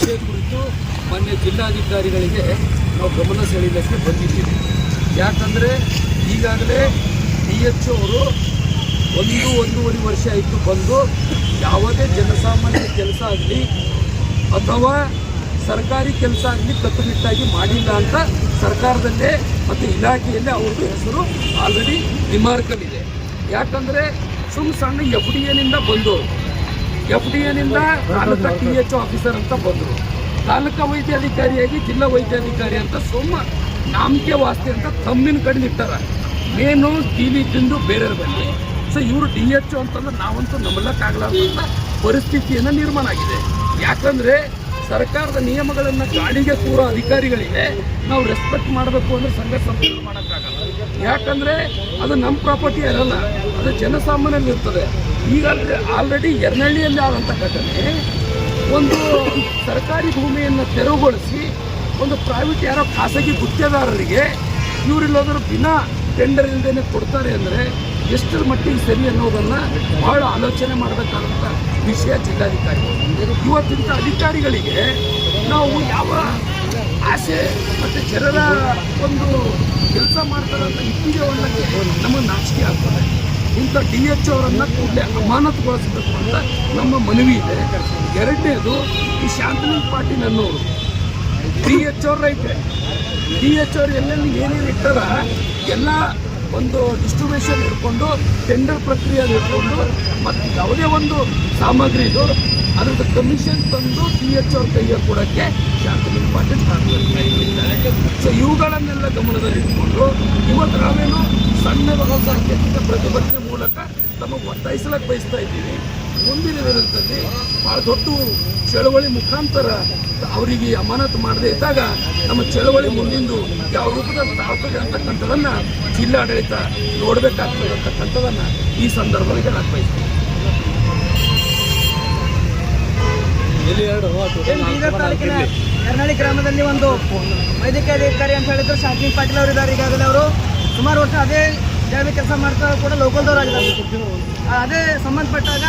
ವಿಷಯ ಕುರಿತು ಮಾನ್ಯ ಜಿಲ್ಲಾಧಿಕಾರಿಗಳಿಗೆ ನಾವು ಗಮನ ಸೆಳೆಯಲಿಕ್ಕೆ ಬಂದಿದ್ದೀವಿ. ಯಾಕಂದರೆ ಈಗಾಗಲೇ DHO ಅವರು ಒಂದೂವರೆ ವರ್ಷ ಆಯಿತು ಬಂದು ಯಾವುದೇ ಜನಸಾಮಾನ್ಯ ಕೆಲಸ ಆಗಲಿ ಅಥವಾ ಸರ್ಕಾರಿ ಕೆಲಸ ಆಗಲಿ ಕಟ್ಟುನಿಟ್ಟಾಗಿ ಮಾಡಿಲ್ಲ ಅಂತ ಸರ್ಕಾರದಲ್ಲೇ ಮತ್ತು ಇಲಾಖೆಯಲ್ಲೇ ಅವ್ರದ್ದು ಹೆಸರು ಆಲ್ರೆಡಿ ರಿಮಾರ್ಕಲ್ಲಿದೆ. ಯಾಕಂದರೆ ಸಣ್ಣ FDAನಿಂದ ಬಂದವರು, FDAನಿಂದ ತಾಲೂಕಾ THO ಆಫೀಸರ್ ಅಂತ ಬಂದರು, ತಾಲೂಕಾ ವೈದ್ಯಾಧಿಕಾರಿಯಾಗಿ ಜಿಲ್ಲಾ ವೈದ್ಯಾಧಿಕಾರಿ ಅಂತ ನಾಮಕೆ ವಾಸ್ತೆ ಅಂತ ತಮ್ಮಿನ ಕಡೆ ಇಟ್ಟಾರ. ಮೇನು ಕೀಲಿ ತಿಂದು ಬೇರೆಯವ್ರ ಬನ್ನಿ. ಸೊ ಇವರು DHO ಅಂತಂದ್ರೆ ನಾವಂತೂ ನಂಬಲಕ್ಕಾಗಲಾರ್ದಂಥ ಪರಿಸ್ಥಿತಿಯನ್ನು ನಿರ್ಮಾಣ ಆಗಿದೆ. ಯಾಕಂದರೆ ಸರ್ಕಾರದ ನಿಯಮಗಳನ್ನು ಗಾಡಿಗೆ ಕೂರೋ ಅಧಿಕಾರಿಗಳಿಗೆ ನಾವು ರೆಸ್ಪೆಕ್ಟ್ ಮಾಡಬೇಕು ಅಂದರೆ ಸಂಘ ಸಂಸ್ಥೆಗಳು ಮಾಡೋಕ್ಕಾಗಲ್ಲ. ಯಾಕಂದರೆ ಅದು ನಮ್ಮ ಪ್ರಾಪರ್ಟಿ ಇರಲ್ಲ, ಅದು ಜನಸಾಮಾನ್ಯರಲ್ಲಿ ಇರ್ತದೆ. ಈಗ ಆಲ್ರೆಡಿ ಯರ್ನಹಳ್ಳಿಯಲ್ಲಿ ಆದಂಥ ಘಟನೆ, ಒಂದು ಸರ್ಕಾರಿ ಭೂಮಿಯನ್ನು ತೆರವುಗೊಳಿಸಿ ಒಂದು ಪ್ರೈವೇಟ್ ಯಾರೋ ಖಾಸಗಿ ಗುತ್ತಿಗೆದಾರರಿಗೆ ಇವರಿಲ್ಲೋದ್ರು ಬಿನಾ ಟೆಂಡರ್ ಇಲ್ಲದೇ ಕೊಡ್ತಾರೆ ಅಂದರೆ ಎಷ್ಟರ ಮಟ್ಟಿಗೆ ಸರಿ ಅನ್ನೋದನ್ನು ಭಾಳ ಆಲೋಚನೆ ಮಾಡಬೇಕಾದಂಥ ವಿಷಯ ಜಿಲ್ಲಾಧಿಕಾರಿ. ಇವತ್ತಿಂಥ ಅಧಿಕಾರಿಗಳಿಗೆ ನಾವು ಯಾವ ಆಸೆ ಮತ್ತು ಜನರ ಒಂದು ಕೆಲಸ ಮಾಡ್ತಾರಂಥ ಇಟ್ಟಿಗೆ ಒಳ್ಳಕ್ಕೆ ನಮಗೆ ನಾಚಿಕೆ ಆಗ್ತದೆ. ಇಂಥ DHO ಅವರನ್ನು ಕೂಡಲೇ ಅಮಾನತುಗೊಳಿಸಬೇಕು ಅಂತ ನಮ್ಮ ಮನವಿ ಇದೆ. ಎರಡನೇದು, ಈ ಶಾಂತಲಿಂಗ ಪಾಟೀಲ್ ಅನ್ನೋರು DHO ರೈತೆ. DHO ಅವ್ರು ಎಲ್ಲೆಲ್ಲಿ ಏನೇನು ಇಟ್ಟಾರ ಎಲ್ಲ ಒಂದು ಡಿಸ್ಟ್ರಿಬ್ಯೂಷನ್ ಇಟ್ಕೊಂಡು ಟೆಂಡರ್ ಪ್ರಕ್ರಿಯೆ ಇಟ್ಕೊಂಡು ಮತ್ತು ಯಾವುದೇ ಒಂದು ಸಾಮಗ್ರಿದು ಅದರದ್ದು ಕಮಿಷನ್ ತಂದು DHO ಅವ್ರ ಕೈಗೆ ಕೊಡೋಕ್ಕೆ ಶಾಂತಲಿಂಗ ಪಾಟೀಲ್ ಕಾರಣವಾಗಿದ್ದಾರೆ. ಸೊ ಇವುಗಳನ್ನೆಲ್ಲ ಗಮನದಲ್ಲಿಟ್ಕೊಂಡು ಇವತ್ತು ನಾವೇನು ಸಣ್ಣ ಸಾಂಕೇತಿಕ ಪ್ರತಿಭಟನೆ ಮೂಲಕ ತಮಗೆ ಒತ್ತಾಯಿಸಲಕ್ಕೆ ಬಯಸ್ತಾ ಇದ್ದೀವಿ. ಮುಂದಿನ ದಿನದಲ್ಲಿ ಭಾಳ ದೊಡ್ಡ ಚಳವಳಿ ಮುಖಾಂತರ ಅವರಿಗೆ ಅಮಾನತು ಮಾಡದೇ ಇದ್ದಾಗ ನಮ್ಮ ಚಳವಳಿ ಮುಂದಿಂದು ಯಾವ ರೂಪದಲ್ಲಿ ತಾಳ್ತದೆ ಅಂತಕ್ಕಂಥದ್ದನ್ನು ಜಿಲ್ಲಾಡಳಿತ ನೋಡಬೇಕಾಗ್ತದೆ ಅಂತಕ್ಕಂಥದ್ದನ್ನು ಈ ಸಂದರ್ಭದಲ್ಲಿ ಹೇಳಕ್ಕೆ ಬಯಸ್ತೀವಿ. ಬೀದರ್ ತಾಲೂಕಿನ ಯರ್ನಹಳ್ಳಿ ಗ್ರಾಮದಲ್ಲಿ ಒಂದು ವೈದ್ಯಕೀಯ ಅಧಿಕಾರಿ ಅಂತ ಹೇಳಿದ್ರು ಶಾಂತಲಿಂಗ ಪಾಟೀಲ್ ಅವರು ಇದ್ದಾರೆ. ಈಗಾಗಲೇ ಅವರು ಸುಮಾರು ವರ್ಷ ಅದೇ ಜಾಗದಲ್ಲಿ ಕೆಲಸ ಮಾಡ್ತಾ ಕೂಡ ಲೋಕಲ್ದವರಾಗಿದ್ದಾರೆ. ಅದೇ ಸಂಬಂಧಪಟ್ಟಾಗ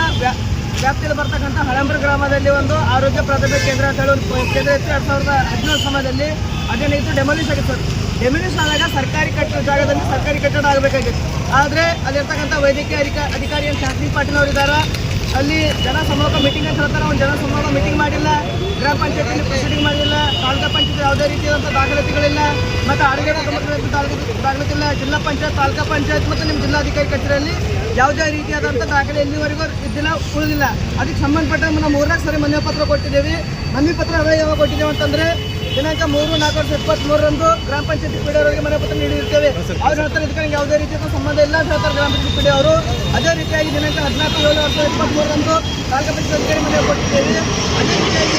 ವ್ಯಾಪ್ತಿಯಲ್ಲಿ ಬರ್ತಕ್ಕಂಥ ಹಳಂಬ್ರ ಗ್ರಾಮದಲ್ಲಿ ಒಂದು ಆರೋಗ್ಯ ಪ್ರಾಥಮಿಕ ಕೇಂದ್ರ ಅಂತ ಹೇಳಿ ಒಂದು ಕೇಂದ್ರ ಇತ್ತು. 2017 ಸಮಯದಲ್ಲಿ ಅದೇನಿತ್ತು ಡೆಮಾಲಿಷ್ ಆಗಿತ್ತು. ಡೆಮಾಲಿಷ್ ಆದಾಗ ಸರ್ಕಾರಿ ಜಾಗದಲ್ಲಿ ಸರ್ಕಾರಿ ಕಟ್ಟಡ ಆಗಬೇಕಾಗಿತ್ತು. ಆದರೆ ಅಲ್ಲಿರ್ತಕ್ಕಂಥ ವೈದ್ಯಕೀಯ ಅಧಿಕಾರಿ ಶಾಂತಲಿಂಗ ಪಾಟೀಲ್ ಅವರು ಇದ್ದಾರೆ. ಅಲ್ಲಿ ಜನ ಸಮೂಹ ಮೀಟಿಂಗ್ ಅಂತ ಹೇಳ್ತಾರೆ, ಒಂದು ಜನ ಸಮೂಹ ಮೀಟಿಂಗ್ ಮಾಡಿಲ್ಲ, ಗ್ರಾಮ ಪಂಚಾಯತಿಯಲ್ಲಿ ಪ್ರೊಸೀಡಿಂಗ್ ಮಾಡಿಲ್ಲ, ತಾಲೂಕಾ ಪಂಚಾಯತ್ ಯಾವುದೇ ರೀತಿಯಾದಂಥ ದಾಖಲಾತಿಗಳಿಲ್ಲ, ಮತ್ತು ಆರೋಗ್ಯ ದಾಖಲಾತಿ ಇಲ್ಲ. ಜಿಲ್ಲಾ ಪಂಚಾಯತ್, ತಾಲೂಕಾ ಪಂಚಾಯತ್ ಮತ್ತು ನಿಮ್ಮ ಜಿಲ್ಲಾಧಿಕಾರಿ ಕಚೇರಿಯಲ್ಲಿ ಯಾವುದೇ ರೀತಿಯಾದಂಥ ದಾಖಲೆ ಇಲ್ಲಿವರೆಗೂ ಇದನ್ನ ಉಳಿದಿಲ್ಲ. ಅದಕ್ಕೆ ಸಂಬಂಧಪಟ್ಟ ನಾವು 4 ಸರಿ ಮನವಿ ಪತ್ರ ಕೊಟ್ಟಿದ್ದೇವೆ. ಮನವಿ ಪತ್ರ ಯಾವಾಗ ಕೊಟ್ಟಿದ್ದೇವೆ ಅಂತಂದರೆ ದಿನಾಂಕ 3/4/2023 ಗ್ರಾಮ ಪಂಚಾಯತಿ PD ಅವರಿಗೆ ಮನವಿ ಪತ್ರ ನೀಡಿರ್ತೇವೆ. ಅವ್ರು ಹೇಳ್ತಾರೆ ಇದಕ್ಕೆ ಯಾವುದೇ ರೀತಿಯ ಸಂಬಂಧ ಇಲ್ಲ ಅಂತ ಹೇಳ್ತಾರೆ ಗ್ರಾಮ ಪಂಚಾಯತಿ PD ಅವರು. ಅದೇ ರೀತಿಯಾಗಿ ದಿನಾಂಕ 14/7/2023 ತಾಲೂಕಾ ಪಂಚಾಯತ್ ಅಧಿಕಾರಿ ಮನವಿ ಕೊಟ್ಟಿದ್ದೇವೆ. ಅದೇ ರೀತಿಯಾಗಿ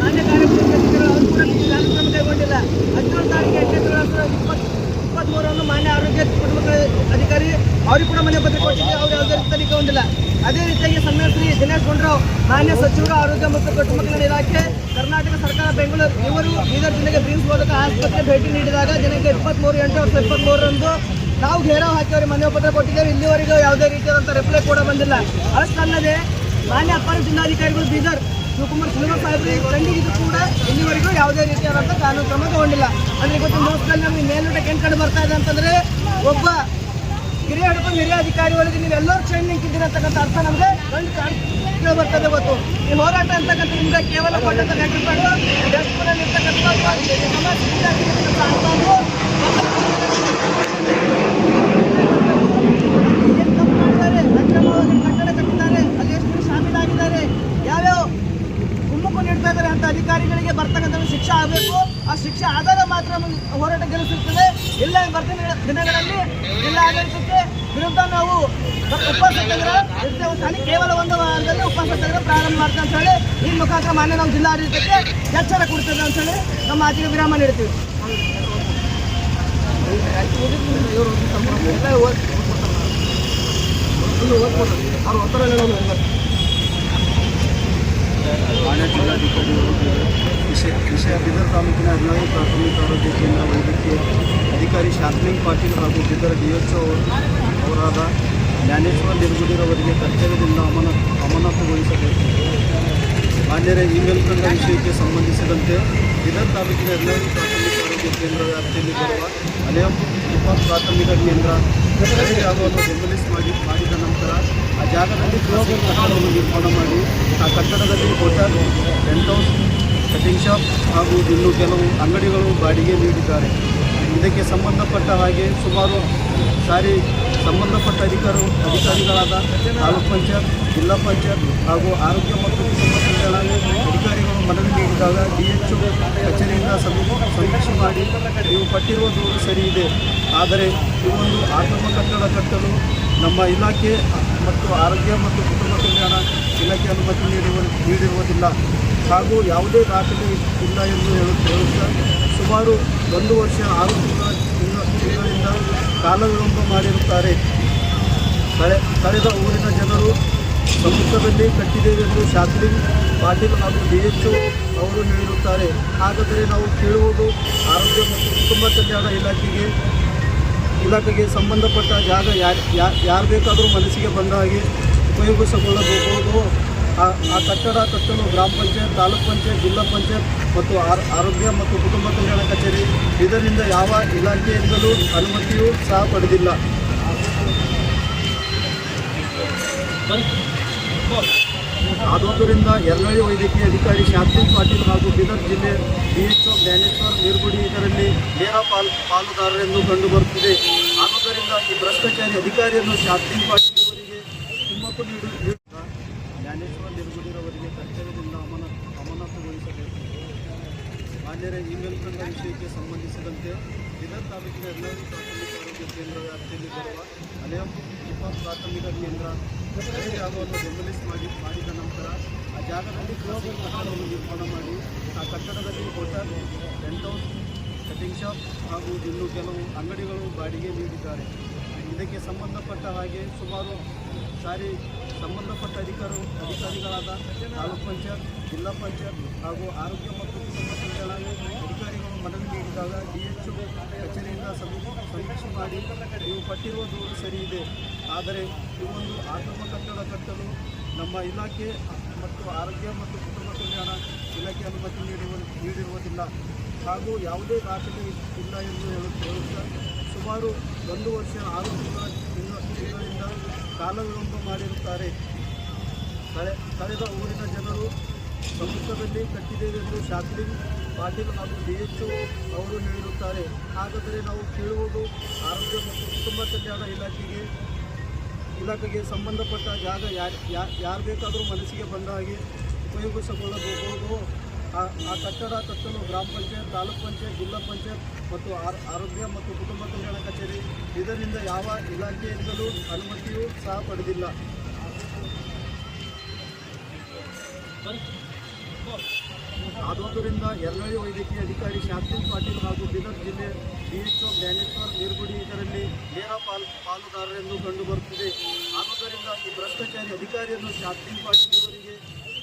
ಮಾನ್ಯ ಕಾರ್ಯದರ್ಶಿಗಳು ಅವರು ಕೂಡ ಕಾರ್ಯಕ್ರಮ ಕೈಗೊಂಡಿಲ್ಲ. 17 ತಾರೀಕು 2023 ಮಾನ್ಯ ಆರೋಗ್ಯ ಕುಟುಂಬ ಅಧಿಕಾರಿ ಅವ್ರಿಗೆ ಕೂಡ ಮನೆ ಪತ್ರ ಕೊಟ್ಟಿದ್ದೆ, ಅವ್ರು ಯಾವುದೇ ರೀತಿ ತನಿಖೆ ಹೊಂದಿಲ್ಲ. ಅದೇ ರೀತಿಯಾಗಿ ಸನ್ಮಾನ್ಯ ಶ್ರೀ ದಿನೇಶ್ ಗುಂಡೂರಾವ್ ಮಾನ್ಯ ಸಚಿವರು ಆರೋಗ್ಯ ಮತ್ತು ಕುಟುಂಬ ಕಲ್ಯಾಣ ಇಲಾಖೆ ಕರ್ನಾಟಕ ಸರ್ಕಾರ ಬೆಂಗಳೂರು ಇವರು ಬೀದರ್ ಜಿಲ್ಲೆಗೆ ಬ್ರಿಮ್ಸ್ ಬೋಧಕ ಆಸ್ಪತ್ರೆ ಭೇಟಿ ನೀಡಿದಾಗ ದಿನಾಂಕ 23/8/2023 ನಾವು ಘೇರಾವ್ ಹಾಕಿ ಅವರಿಗೆ ಮನವಿ ಪತ್ರ ಕೊಟ್ಟಿದ್ದೇವೆ. ಇಲ್ಲಿವರೆಗೂ ಯಾವುದೇ ರೀತಿಯಾದಂಥ ರಿಪ್ಲೈ ಕೂಡ ಬಂದಿಲ್ಲ. ಅಷ್ಟಲ್ಲದೆ ಮಾನ್ಯ ಅಪರ ಜಿಲ್ಲಾಧಿಕಾರಿಗಳು ಬೀದರ್ ಶಿವಕುಮಾರ್ ಸಾಹೇಬರು ಖಂಡಿಗಿದ್ರು ಕೂಡ ಇಲ್ಲಿವರೆಗೂ ಯಾವುದೇ ರೀತಿಯಾದಂಥ ಕಾನೂನು ಕ್ರಮ ತಗೊಂಡಿಲ್ಲ. ಅಂದರೆ ಇವತ್ತು ಮೋಸ್ಟ್ನಲ್ಲಿ ನಮಗೆ ಮೇಲ್ನೋಟಕ್ಕೆ ಏನು ಕಂಡು ಬರ್ತಾ ಇದೆ ಅಂತಂದರೆ ಒಬ್ಬ ಹಿರಿಯ ಹಿಡ್ಕೊಂಡು ಹಿರಿಯ ಅಧಿಕಾರಿಗಳಿಗೆ ನೀವೆಲ್ಲರೂ ಟ್ರೈನಿಂಗ್ ಇದ್ದೀರಿ ಅಂತಕ್ಕಂಥ ಅರ್ಥ ನಮಗೆ ಕಂಡು ಬರ್ತದೆ. ಇವತ್ತು ಈ ಹೋರಾಟ ಅಂತಕ್ಕಂಥ ನಿಮ್ಗೆ ಕೇವಲ ಕೊಟ್ಟಂಥ ನೆಟ್ಟಿಕೊಂಡು ಇರ್ತಕ್ಕಂಥ ಕಟ್ಟಡ ಕಟ್ಟಿದ್ದಾರೆ, ಅಲ್ಲಿ ಎಷ್ಟು ಶಾಮೀಲಾಗಿದ್ದಾರೆ, ಯಾವ್ಯಾವ ಕುಮ್ಮಕ್ಕು ನೀಡ್ತಾ ಇದ್ದಾರೆ ಅಂತ ಅಧಿಕಾರಿಗಳಿಗೆ ಬರ್ತಕ್ಕಂಥ ಶಿಕ್ಷೆ ಆಗಬೇಕು. ಆ ಶಿಕ್ಷೆ ಆದಾಗ ಮಾತ್ರ ಹೋರಾಟ ಗೆಲ್ಲಿಸುತ್ತದೆ. ಇಲ್ಲ ಬರ್ತಿನ ದಿನಗಳಲ್ಲಿ ಜಿಲ್ಲಾ ಆಡಳಿತಕ್ಕೆ ವಿರುದ್ಧ ನಾವು ಉಪವಾಸ ಸತ್ಯಾಗ್ರಹ ಕೇವಲ ಒಂದು ವಾರದಲ್ಲಿ ಉಪವಾಸ ಸತ್ಯಾಗ್ರಹ ಪ್ರಾರಂಭ ಮಾಡ್ತೀವಿ ಅಂತ ಹೇಳಿ ಈ ಮುಖಾಂತರ ಮಾನ್ಯ ನಾವು ಜಿಲ್ಲಾ ಆಡಳಿತಕ್ಕೆ ಎಚ್ಚರ ಕೊಡ್ತೇವೆ ಅಂತ ಹೇಳಿ ನಮ್ಮ ಮಾತಿಗೆ ವಿರಾಮ ನೀಡ್ತೀವಿ. ಅವ್ರು ಒತ್ತಡ ವಿಷಯ ಬೀದರ್ ತಾಲೂಕಿನ ಹದಿನಾರು ಪ್ರಾಥಮಿಕ ಆರೋಗ್ಯ ಕೇಂದ್ರ ವೈದ್ಯಕೀಯ ಅಧಿಕಾರಿ ಶಾಸ್ತ್ರಿಂಗ್ ಪಾಟೀಲ್ ಹಾಗೂ ಬೀದರ್ DHO ಅವರಾದ ಜ್ಞಾನೇಶ್ವರ್ ನಿರ್ಗುಡಿರವರಿಗೆ ಕರ್ತವ್ಯದಿಂದ ಅಮಾನತುಗೊಳಿಸಬೇಕು. ಮಾನ್ಯರೇ, ಈ ಮೇಲ್ಕಂಡ ವಿಷಯಕ್ಕೆ ಸಂಬಂಧಿಸಿದಂತೆ ಬೀದರ್ ತಾಲೂಕಿನ ಹದಿನಾರು ಪ್ರಾಥಮಿಕ ಆರೋಗ್ಯ ಕೇಂದ್ರ ವ್ಯಾಪ್ತಿಯಲ್ಲಿ ಬರುವ ಹಳೆಯ ಪ್ರಾಥಮಿಕ ಕೇಂದ್ರ ಜಾಗವನ್ನು ಡೆಮೊಲಿಸ್ ಮಾಡಿದ ನಂತರ ಆ ಜಾಗದಲ್ಲಿ ಕಟ್ಟಡವನ್ನು ನಿರ್ಮಾಣ ಮಾಡಿ ಆ ಕಟ್ಟಡದಲ್ಲಿ hotel, tent house, cutting shop ಹಾಗೂ ಇನ್ನೂ ಕೆಲವು ಅಂಗಡಿಗಳು ಬಾಡಿಗೆ ನೀಡಿದ್ದಾರೆ. ಇದಕ್ಕೆ ಸಂಬಂಧಪಟ್ಟ ಹಾಗೆ ಸುಮಾರು ಸಾರಿ ಸಂಬಂಧಪಟ್ಟ ಅಧಿಕಾರಿಗಳಾದ ತಾಲೂಕ್ ಪಂಚಾಯತ್, ಜಿಲ್ಲಾ ಪಂಚಾಯತ್ ಹಾಗೂ ಆರೋಗ್ಯ ಮತ್ತು ಕುಟುಂಬ ಕಲ್ಯಾಣ ಅಧಿಕಾರಿಗಳು ಮನವಿ ನೀಡಿದಾಗ DHO ಕಚೇರಿಯಿಂದ ಸಮೀಕ್ಷೆ ಮಾಡಿ ನೀವು ಪಟ್ಟಿರುವ ದೂರು ಸರಿ ಇದೆ, ಆದರೆ ಈ ಒಂದು ಆಶ್ರಮ ಕಟ್ಟಡ ಕಟ್ಟಲು ನಮ್ಮ ಇಲಾಖೆ ಮತ್ತು ಆರೋಗ್ಯ ಮತ್ತು ಕುಟುಂಬ ಕಲ್ಯಾಣ ಇಲಾಖೆ ಅನುಮತಿ ನೀಡಿರುವುದಿಲ್ಲ ಹಾಗೂ ಯಾವುದೇ ದಾಖಲೆ ಇಲ್ಲ ಎಂದು ಹೇಳುತ್ತಾ ಸುಮಾರು 1 ವರ್ಷ 6 ತಿಂಗಳಿಂದ ಕಾಲ ವಿಳಂಬ ಮಾಡಿರುತ್ತಾರೆ. ಕಳೆದ ಊರಿನ ಜನರು ಸಮ್ಮುಖದಲ್ಲಿ ಕಟ್ಟಿದ್ದೇವೆಂದು ಶಾಸ್ತ್ರಿಂಗ್ ಪಾಟೀಲ್ ಹಾಗೂ DHO ಅವರು ಹೇಳಿರುತ್ತಾರೆ. ಹಾಗಾದರೆ ನಾವು ಕೇಳುವುದು ಆರೋಗ್ಯ ಮತ್ತು ಕುಟುಂಬ ಕಲ್ಯಾಣ ಇಲಾಖೆಗೆ ಸಂಬಂಧಪಟ್ಟ ಜಾಗ ಯಾರು ಬೇಕಾದರೂ ಮನಸ್ಸಿಗೆ ಬಂದ ಹಾಗೆ ಉಪಯೋಗಿಸಿಕೊಳ್ಳಬಹುದು. ಆ ಕಟ್ಟಡ ಕಟ್ಟಲು ಗ್ರಾಮ ಪಂಚಾಯತ್, ತಾಲೂಕ್ ಪಂಚಾಯತ್, ಜಿಲ್ಲಾ ಪಂಚಾಯತ್ ಮತ್ತು ಆರೋಗ್ಯ ಮತ್ತು ಕುಟುಂಬ ಕಲ್ಯಾಣ ಕಚೇರಿ ಇದರಿಂದ ಯಾವ ಇಲಾಖೆಯಿಂದಲೂ ಅನುಮತಿಯೂ ಸಹ ಪಡೆದಿಲ್ಲ. ಆದುದರಿಂದ ಯರ್ನಳ್ಳಿ ವೈದ್ಯಕೀಯ ಅಧಿಕಾರಿ ಶಾಸ್ತ್ರಿಂಗ್ ಪಾಟೀಲ್ ಹಾಗೂ ಬೀದರ್ ಜಿಲ್ಲೆ DHO ಜ್ಞಾನೇಶ್ವರ್ ನಿರ್ಗುಡಿ ಇದರಲ್ಲಿ ನೇರ ಪಾಲುದಾರರೆಂದು ಕಂಡುಬರುತ್ತಿದೆ. ಆದುದರಿಂದ ಈ ಭ್ರಷ್ಟಾಚಾರಿ ಅಧಿಕಾರಿಯನ್ನು ಶಾಸ್ತ್ರಿಂಗ್ ಪಾಟೀಲ್ ಅವರಿಗೆ ಕುಮ್ಮಕ್ಕು ನೀಡುತ್ತಾ ಜ್ಞಾನೇಶ್ವರ್ ನಿರ್ಗುಡಿರವರಿಗೆ ಕರ್ತವ್ಯದಿಂದ ಅಮಾನತುಗೊಳಿಸಬೇಕು. ಮಾನ್ಯರೇ, ಈ ಮೇಲ್ಕಂಡ ವಿಷಯಕ್ಕೆ ಸಂಬಂಧಿಸಿದಂತೆ ಬೀದರ್ ತಾಲೂಕಿನ 12 ಪ್ರಾಥಮಿಕ ಆರೋಗ್ಯ ಕೇಂದ್ರ ವ್ಯಾಪ್ತಿಯಲ್ಲಿ ಬರುವ ಹಳೆಯ ಪ್ರಾಥಮಿಕ ಕೇಂದ್ರ ಜಾಗವನ್ನು ಡೆಮೊಲಿಸ್ ಮಾಡಿದ ನಂತರ ಆ ಜಾಗದಲ್ಲಿ ಕಟ್ಟಡವನ್ನು ನಿರ್ಮಾಣ ಮಾಡಿ ಆ ಕಟ್ಟಡದಲ್ಲಿ hotel, tent house, cutting shop ಹಾಗೂ ಇನ್ನೂ ಕೆಲವು ಅಂಗಡಿಗಳು ಬಾಡಿಗೆ ನೀಡಿದ್ದಾರೆ. ಇದಕ್ಕೆ ಸಂಬಂಧಪಟ್ಟ ಹಾಗೆ ಸುಮಾರು ಸಾರಿ ಸಂಬಂಧಪಟ್ಟ ಅಧಿಕಾರಿಗಳಾದ ತಾಲೂಕ್ ಪಂಚಾಯತ್, ಜಿಲ್ಲಾ ಪಂಚಾಯತ್ ಹಾಗೂ ಆರೋಗ್ಯ ಮತ್ತು ಕುಟುಂಬ ಕಲ್ಯಾಣ ಅಧಿಕಾರಿಗಳು ಮನವಿ ನೀಡಿದಾಗ DHO ಕಚೇರಿಯಿಂದ ಸಮೀಕ್ಷೆ ಮಾಡಿ ನೀವು ಪಟ್ಟಿರುವ ದೂರು ಸರಿ ಇದೆ, ಆದರೆ ಈ ಒಂದು ಆಶ್ರಮ ಕಟ್ಟಡ ಕಟ್ಟಲು ನಮ್ಮ ಇಲಾಖೆ ಮತ್ತು ಆರೋಗ್ಯ ಮತ್ತು ಕುಟುಂಬ ಕಲ್ಯಾಣ ಇಲಾಖೆ ಅನುಮತಿ ನೀಡಿರುವುದಿಲ್ಲ ಹಾಗೂ ಯಾವುದೇ ದಾಖಲೆ ಇಲ್ಲ ಎಂದು ಹೇಳುತ್ತಾ ಸುಮಾರು 1 ವರ್ಷ 6 ತಿಂಗಳಿಂದ ಕಾಲ ವಿಳಂಬ ಮಾಡಿರುತ್ತಾರೆ. ಕಳೆದ ಊರಿನ ಜನರು ಸಮ್ಮುಖದಲ್ಲಿ ಕಟ್ಟಿದ್ದೇವೆಂದು ಶಾಸ್ತ್ರಿಂಗ್ ಪಾಟೀಲ್ ಹಾಗೂ DHO ಅವರು ಹೇಳಿರುತ್ತಾರೆ. ಹಾಗಾದರೆ ನಾವು ಕೇಳುವುದು ಆರೋಗ್ಯ ಮತ್ತು ಕುಟುಂಬ ಕಲ್ಯಾಣ ಇಲಾಖೆಗೆ ಸಂಬಂಧಪಟ್ಟ ಜಾಗ ಯಾರು ಬೇಕಾದರೂ ಮನಸ್ಸಿಗೆ ಬಂದ ಹಾಗೆ ಉಪಯೋಗಿಸಿಕೊಳ್ಳಬಹುದು. ಆ ಕಟ್ಟಡ ಕಟ್ಟಲು ಗ್ರಾಮ ಪಂಚಾಯತ್, ತಾಲೂಕ್ ಪಂಚಾಯತ್, ಜಿಲ್ಲಾ ಪಂಚಾಯತ್ ಮತ್ತು ಆರೋಗ್ಯ ಮತ್ತು ಕುಟುಂಬ ಕಲ್ಯಾಣ ಕಚೇರಿ ಇದರಿಂದ ಯಾವ ಇಲಾಖೆಯಿಂದಲೂ ಅನುಮತಿಯೂ ಸಹ ಪಡೆದಿಲ್ಲ. ಆದುದರಿಂದ ಯರ್ನಳ್ಳಿ ವೈದ್ಯಕೀಯ ಅಧಿಕಾರಿ ಶಾಸ್ತ್ರಿಂಗ್ ಪಾಟೀಲ್ ಹಾಗೂ ಬೀದರ್ ಜಿಲ್ಲೆ DHO ಜ್ಞಾನೇಶ್ವರ್ ನಿರ್ಗುಡಿ ಇದರಲ್ಲಿ ನೇರ ಪಾಲುದಾರರೆಂದು ಕಂಡುಬರುತ್ತಿದೆ. ಆದುದರಿಂದ ಈ ಭ್ರಷ್ಟಾಚಾರಿ ಅಧಿಕಾರಿಯನ್ನು ಶಾಸ್ತ್ರಿಂಗ್ ಪಾಟೀಲ್ ಅವರಿಗೆ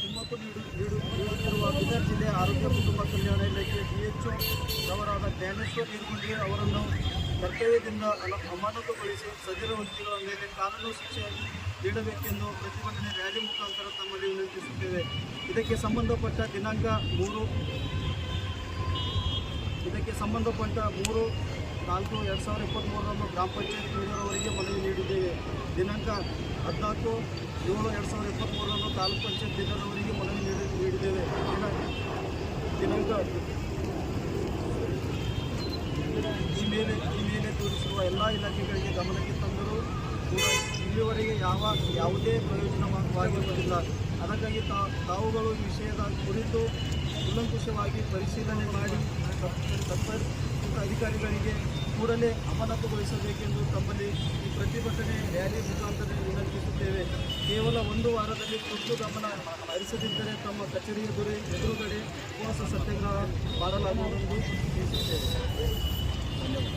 ಕುಮ್ಮಕ್ಕು ನೀಡುತ್ತಿರುವ ಬೀದರ್ ಜಿಲ್ಲೆ ಆರೋಗ್ಯ ಕುಟುಂಬ ಕಲ್ಯಾಣ ಇಲಾಖೆ DHO ಅವರಾದ ಜ್ಞಾನೇಶ್ವರ್ ನಿರ್ಗುಡಿ ಅವರನ್ನು ಕರ್ತವ್ಯದಿಂದ ಅಮಾನತುಗೊಳಿಸಿ ಸದರಿ ವ್ಯಕ್ತಿಗಳ ಮೇಲೆ ಕಾನೂನು ಶಿಕ್ಷೆ ನೀಡಬೇಕೆಂದು ಪ್ರತಿಭಟನೆ ರ್ಯಾಲಿ ಮುಖಾಂತರ ತಮ್ಮಲ್ಲಿ ವಿನಂತಿಸುತ್ತೇವೆ. ಇದಕ್ಕೆ ಸಂಬಂಧಪಟ್ಟ 3/4/2023 ಗ್ರಾಮ ಪಂಚಾಯತ್ ಅವರಿಗೆ ಮನವಿ ನೀಡಿದ್ದೇವೆ. ದಿನಾಂಕ 14/7/2023 ತಾಲೂಕ್ ಪಂಚಾಯತ್ ಅವರಿಗೆ ಮನವಿ ನೀಡಿದ್ದೇವೆ. ದಿನಾಂಕ ಈ ಮೇಲೆ ತೋರಿಸಿರುವ ಎಲ್ಲ ಇಲಾಖೆಗಳಿಗೆ ಗಮನಕ್ಕೆ ತಂದರೂ ಕೂಡ ಇಲ್ಲಿವರೆಗೆ ಯಾವುದೇ ಪ್ರಯೋಜನವಾಗಿರುವುದಿಲ್ಲ. ಅದಕ್ಕಾಗಿ ತಾವುಗಳು ಈ ವಿಷಯದ ಕುರಿತು ಕೂಲಂಕುಷವಾಗಿ ಪರಿಶೀಲನೆ ಮಾಡಿ ಸಂಬಂಧಿತ ಅಧಿಕಾರಿಗಳಿಗೆ ಕೂಡಲೇ ಅಮಾನತುಗೊಳಿಸಬೇಕೆಂದು ತಮ್ಮಲ್ಲಿ ಈ ಪ್ರತಿಭಟನೆ ರ್ಯಾಲಿ ಮುಖಾಂತರ ವಿನಂತಿಸುತ್ತೇವೆ. ಕೇವಲ 1 ವಾರದಲ್ಲಿ ತುರ್ತು ಗಮನ ಹರಿಸದಿದ್ದರೆ ತಮ್ಮ ಕಚೇರಿ ಎದುರುಗಡೆ ಉಪವಾಸ ಸತ್ಯಾಗ್ರಹ ಮಾಡಲಾಗುವುದೆಂದು ತಿಳಿಸುತ್ತೇವೆ. ಧನ್ಯವಾದ.